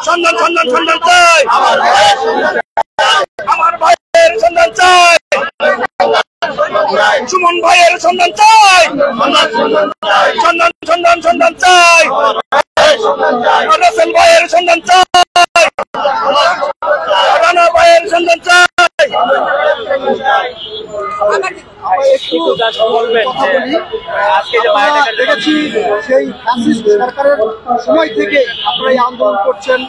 সন্ধান সন্ধান সন্ধান চাই, আমার ভাইয়ের সন্ধান চাই, সুমন ভাইয়ের সন্ধান চাই, সন্ধান সন্ধান সন্ধান চাই, রাসেল ভাইয়ের সন্ধান চাই, রানা ভাইয়ের সন্ধান চাই। দেখেছি সেই ফ্যাসিস্ট সরকারের সময় থেকে আপনারা এই আন্দোলন করছেন,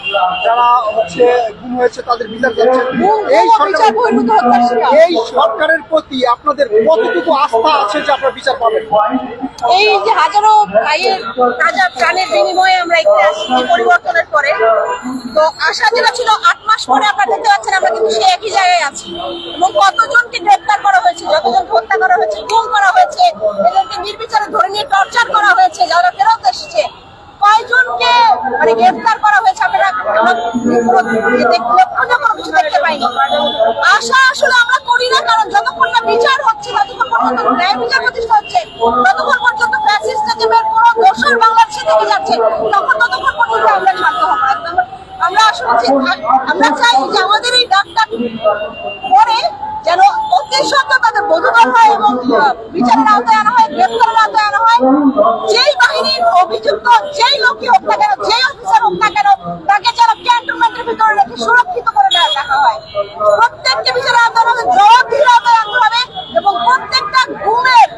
যারা হচ্ছে গুম হয়েছে তাদের বিচার চাচ্ছেন। এই সরকারের প্রতি আপনাদের কতটুকু আস্থা আছে যে আপনারা বিচার পাবেন? এই যে হাজারো ভাইয়ের হাজার প্রাণের বিনিময়ে আমরা এখানে আসছি পরিবর্তনের পরে, তো আশা যেটা ছিল 8 মাস পরে আপনারা দেখতে পাচ্ছেন আমরা কিন্তু সেই একই জায়গায় আছি। এবং কতজনকে গ্রেফতার করা হয়েছে, যতজনকে হত্যা করা হয়েছে, গুম করা হয়েছে, এদেরকে নির্বিচারে ধরে নিয়ে টর্চার করা হয়েছে, যারা ফেরত এসেছে, কয়জনকে মানে গ্রেফতার করা হয়েছে আপনারা কিছু দেখতে পাইনি। আশা আসলে আমরা করি না, কারণ যতক্ষণ না বিচার হচ্ছে, ততক্ষণ পর্যন্ত ন্যায় বিচার প্রতিষ্ঠা হচ্ছে, ততক্ষণ পর্যন্ত ফ্যাসিস্ট রেজিমের পুরো দোষর বাংলাদেশে থেকে যাচ্ছে, ততক্ষণ পর্যন্ত আমরা শান্ত হব না। আমরা আসলে আমরা চাই যে আমাদের এই ডাক্তার পরে যেন অতি সত্য তাদের বোধগম্য হয় এবং বিচারের আওতায় আনা হয়, গ্রেফতারের আওতায় আনা হয়। যেই বাহিনীর অভিযুক্ত যেই লোকই হোক না কেন, যেই অফিসার হোক না কেন, তাকে যেন ক্যান্টনমেন্টের ভিতরে রেখে সুরক্ষিত করে রাখা হয়। প্রত্যেককে বিচারের আওতায় আনা হবে, জবাবদিহির আওতায় আনতে হবে এবং প্রত্যেকটা গুমের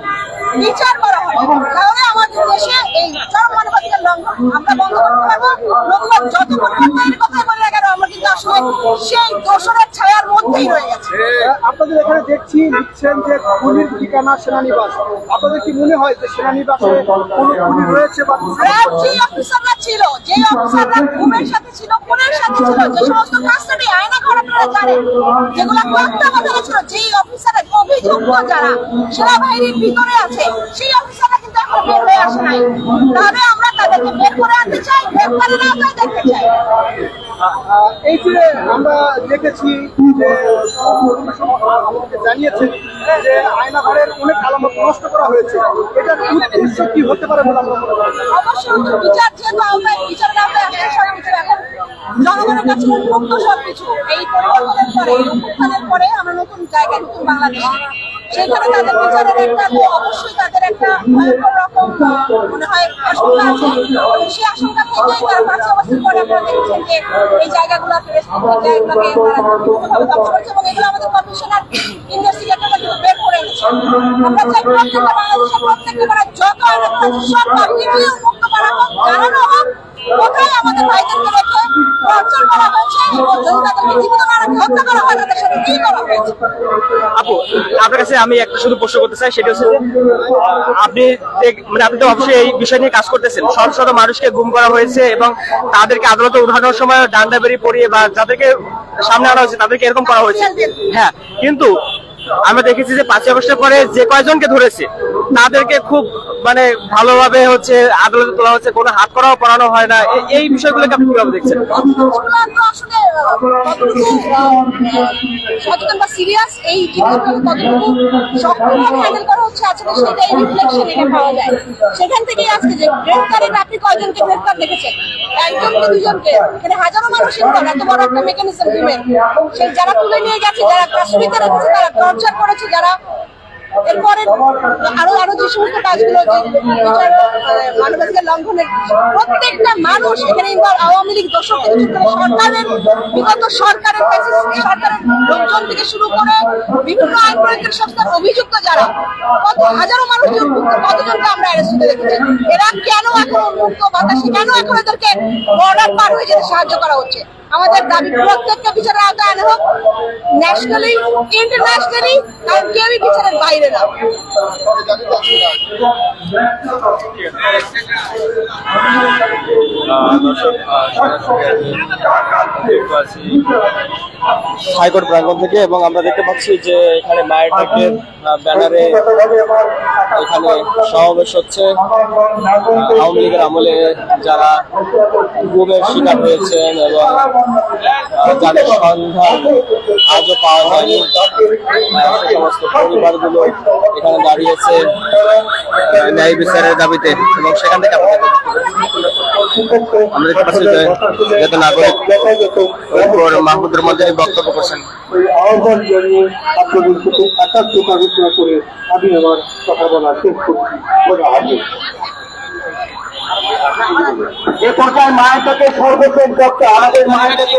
বিচার করা হয়। তাহলে আমাদের দেশে এই চরম মানবাধিকার লঙ্ঘন আমরা বন্ধ করতে পারবো। নতুবা যতক্ষণ এই কথাই বলে না কেন, আমরা কিন্তু আসলে সেই দোষরের ছায়ার মধ্যেই রয়ে গেছে। আপনাদের এখানে দেখছি লিখছেন যে খুনির ঠিকানা সেনানিবাস। আপনাদের কি মনে হয় যে সেনানিবাসে কোনো খুনি রয়েছে বা যে অফিসাররা ছিল, যে অফিসাররা ঘুমের সাথে ছিল, খুনের সাথে ছিল, যে সমস্ত কাস্টডি আয়না ঘর আপনারা জানেন, যেগুলো তত্ত্বাবধানে ছিল, যেই অফিসারের অভিযুক্ত যারা সেনাবাহিনীর ভিতরে আছে, সেই অফিসাররা কিন্তু এখন বের হয়ে আসে নাই। তাহলে আমরা তাদেরকে বের করে আনতে চাই, গ্রেফতারের আওতায় দেখতে চাই। এই যে আমরা দেখেছি যে আমাকে জানিয়েছেন যে আয়নাঘরের অনেক আলামত নষ্ট করা হয়েছে, এটার উদ্দেশ্য কি হতে পারে বলে আমরা মনে করি? অবশ্যই বিচার যেহেতু আওতায়, বিচারের আওতায় আসলে সবকিছু এখন জনগণের কাছে উন্মুক্ত সবকিছু। এই পরিবর্তনের পরে, এই উত্থানের পরে আমরা নতুন জায়গায়, নতুন বাংলাদেশ, সেখানে তাদের বিচারের একটা অবশ্যই তাদের একটা ভয়ঙ্কর রকম মনে হয় আশঙ্কা আছে। সেই আশঙ্কা থেকেই তারা 5 অগস্টের পরে আপনারা দেখেছেন যে এই জায়গাগুলোকে জায়গাগুলোকে তারা বিভিন্নভাবে ধ্বংস করেছে এবং এগুলো আমাদের কমিশনার ইনভেস্টিগেটররা কিন্তু বের করে এনেছে। আমরা চাই প্রত্যেকটা বাংলাদেশের প্রত্যেকটা পাড়ায় যত আইন আছে সব কমিটিগুলো উন্মুক্ত করা হোক, জানানো হোক কোথায় আমাদের ভাইদেরকে রেখে টর্চার করা হয়েছে এবং যদি তাদেরকে জীবিত না রেখে হত্যা করা হয় তাদের সাথে কি করা হয়েছে। আপু, আপনার কাছে আমি একটা শুধু প্রশ্ন করতে চাই, সেটা হচ্ছে আপনি তো অবশ্যই এই বিষয় নিয়ে কাজ করতেছেন। শত শত মানুষকে গুম করা হয়েছে এবং তাদেরকে আদালতে উঠানোর সময় ডান্ডা বেরি পরিয়ে বা যাদেরকে সামনে আনা হয়েছে তাদেরকে এরকম করা হয়েছে। হ্যাঁ, কিন্তু আমরা দেখেছি যে 5 আগস্টের পরে যে কয়জনকে ধরেছে তাদেরকে খুব ভালোভাবে হচ্ছে আদালতে তোলা হচ্ছে, কোনো হাত করাও পড়ানো হয় না। এই বিষয়গুলোকে আপনি কিভাবে দেখছেন? সচেতন বা সিরিয়াস এই জিনিসগুলো কতটুকু শক্তভাবে হ্যান্ডেল করা হচ্ছে আসলে সেটাই রিফ্লেকশন এখানে পাওয়া যায়। সেখান থেকেই আজকে যে গ্রেফতারের আপনি কয়জনকে গ্রেফতার দেখেছেন? একজনকে, দুজনকে, এখানে হাজারো মানুষ ইনভলভ, এত বড় একটা মেকানিজম ঘুমের। সেই যারা তুলে নিয়ে গেছে, যারা কাশ্মীরে রেখেছে, যারা টর্চার করেছে, যারা এরপরে আরো যে সমস্ত কাজগুলো যে মানবাধিকার লঙ্ঘনের প্রত্যেকটা মানুষ এখানে ইনভলভ। আওয়ামী লীগ দোষক সরকারের বিগত সরকারের লোকজন থেকে শুরু করে বিভিন্ন আইন প্রয়োগের সংস্থার অভিযুক্ত যারা কত হাজারো মানুষ কতজনকে আমরা অ্যারেস্ট হতে দেখেছি। এরা কেন এখন উন্মুক্ত বাতাসে, কেন এখন এদেরকে বর্ডার পার হয়ে যেতে সাহায্য করা হচ্ছে? আমাদের দাবি প্রত্যেকটা বিচারের আওতায় আনা হোক, ন্যাশনালি ইন্টারন্যাশনালি, কারণ কেউই বিচারের বাইরে না। হাইকোর্ট প্রাঙ্গণ থেকে এবং আমরা দেখতে পাচ্ছি যে এখানে মায়ের ডাকের ব্যানারে এখানে সমাবেশ হচ্ছে আওয়ামী লীগের আমলে যারা গুমের শিকার হয়েছেন এবং যাদের সন্ধান আজও পাওয়া যায়নি সে সমস্ত পরিবারগুলো এখানে দাঁড়িয়েছে ন্যায় বিচারের দাবিতে। এবং সেখান থেকে আমরা দেখতে পাচ্ছি যে যেহেতু নাগরিক মাহমুদুর রহমান বক্তব্য করছেন। আহ্বান জানিয়ে আপনাদের সাথে একাত্মতা আলোচনা করে আমি আমার কথা বলা শেষ করছি। এ পর্যায়ে মায়ের কাছে সর্বশেষ ডক্টর আমাদের মায়ের কাছে